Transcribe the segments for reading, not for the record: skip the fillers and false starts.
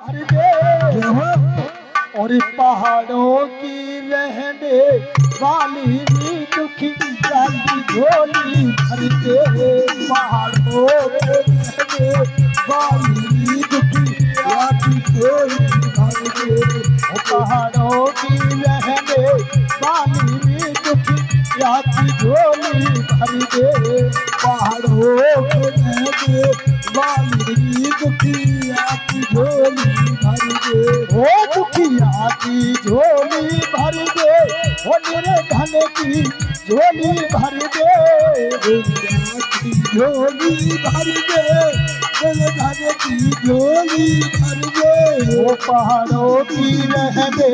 भर दे और पहाड़ों की रहने वाली दुखी की झोली भर दे। पहाड़ों के रहने वाली दुखी की झोली भर दे। पहाड़ों की रहने वाली दुखी की झोली भर दे। पहाड़ों के रहने वाली दुखी की झोली भर दे। ओ दुखिया की झोली भर दे, ओ निर्धन की झोली भर दे। झोली भर दे, निर्धन की झोली भर दे। ओ पहाड़ों की रहने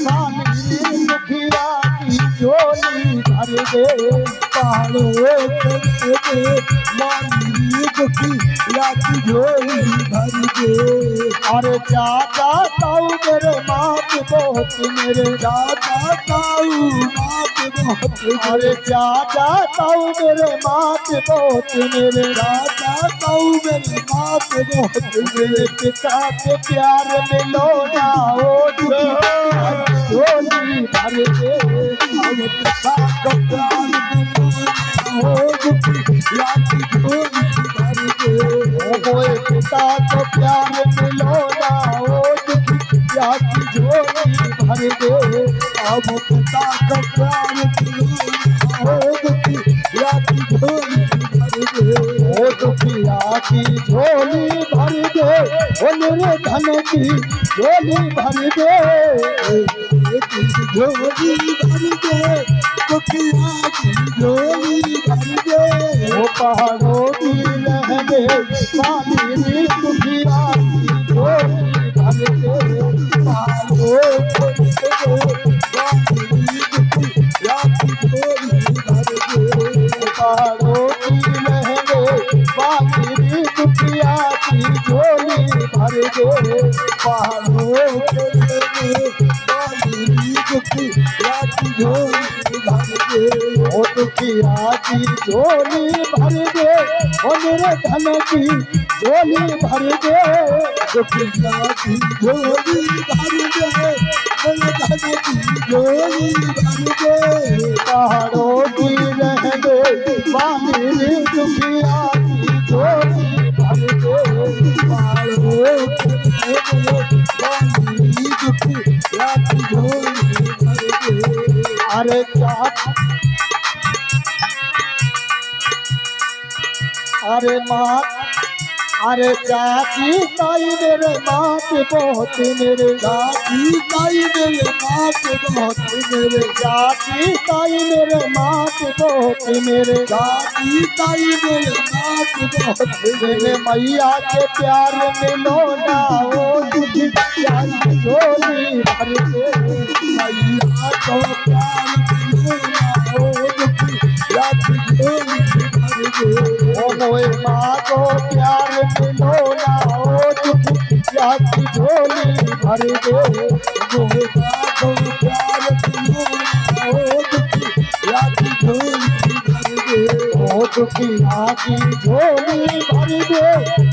वाली दुखिया की झोली भर दे। पहाड़ों के रहने वाली दुखिया की झोली भर दे। अरे चाचा ताऊ मेरे मात बहुत मेरे चाचा ताऊ मात बहुत। अरे चाचा ताऊ मेरे मात बहुत मेरे चाचा ताऊ मेरे मात बहुत। मेरे पिता के प्यार में लोना ओ झोली भर दे। अब पिता का प्यार में लोना हो दुखिया की झोली भर दे। ओ पिता को प्यार में लोना ओ दुखिया की झोली भर दे। अब पिता का प्यार में लोना हो दुखिया की झोली भर दे। ओ दुखिया की झोली भर दे, ओ निर्धन की झोली भर दे। झोली भर दे, दुखिया की झोली भर दे। ओ पहाड़ों की रहने वाली दुखिया की झोली भर दे। पहाड़ों के रहने वाली दुखिया की झोली भर दे। पहाड़ों की रहने वाली दुखिया की झोली भर दे। पहाड़ों के रहने वाली दुखिया की झोली भर दे। ओ दुखिया की झोली भर दे, ओ निर्धन की झोली भर दे। दुखिया की झोली भर दे, निर्धन की झोली भर दे। पहाड़ों की रहने वाली दुखिया की झोली भर दे। पहाड़ों के रहने वाली दुखिया की झोली भर दे। अरे अरे माँ अरे चाची ताई मेरे मात बहुत मेरे चाची ताई मेरे मात बहुत मेरे। चाची ताई मेरे मात बहुत मेरे चाची ताई मेरे मात बहुत मेरे मैया के प्यार में लोना ओ दुखिया की झोली भर दे। मैया को प्यार मिलना हो दुखिया की झोली भर दे। ओ मोए माँ को प्यार में लोना ओ दुखिया की झोली भर दे। मोए माँ को प्यार मिलना हो दुखिया की झोली भर दे। ओ दुखिया की झोली भर दे,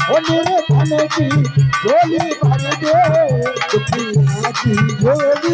ओ निर्धन की झोली भर दे। दुखिया की झोली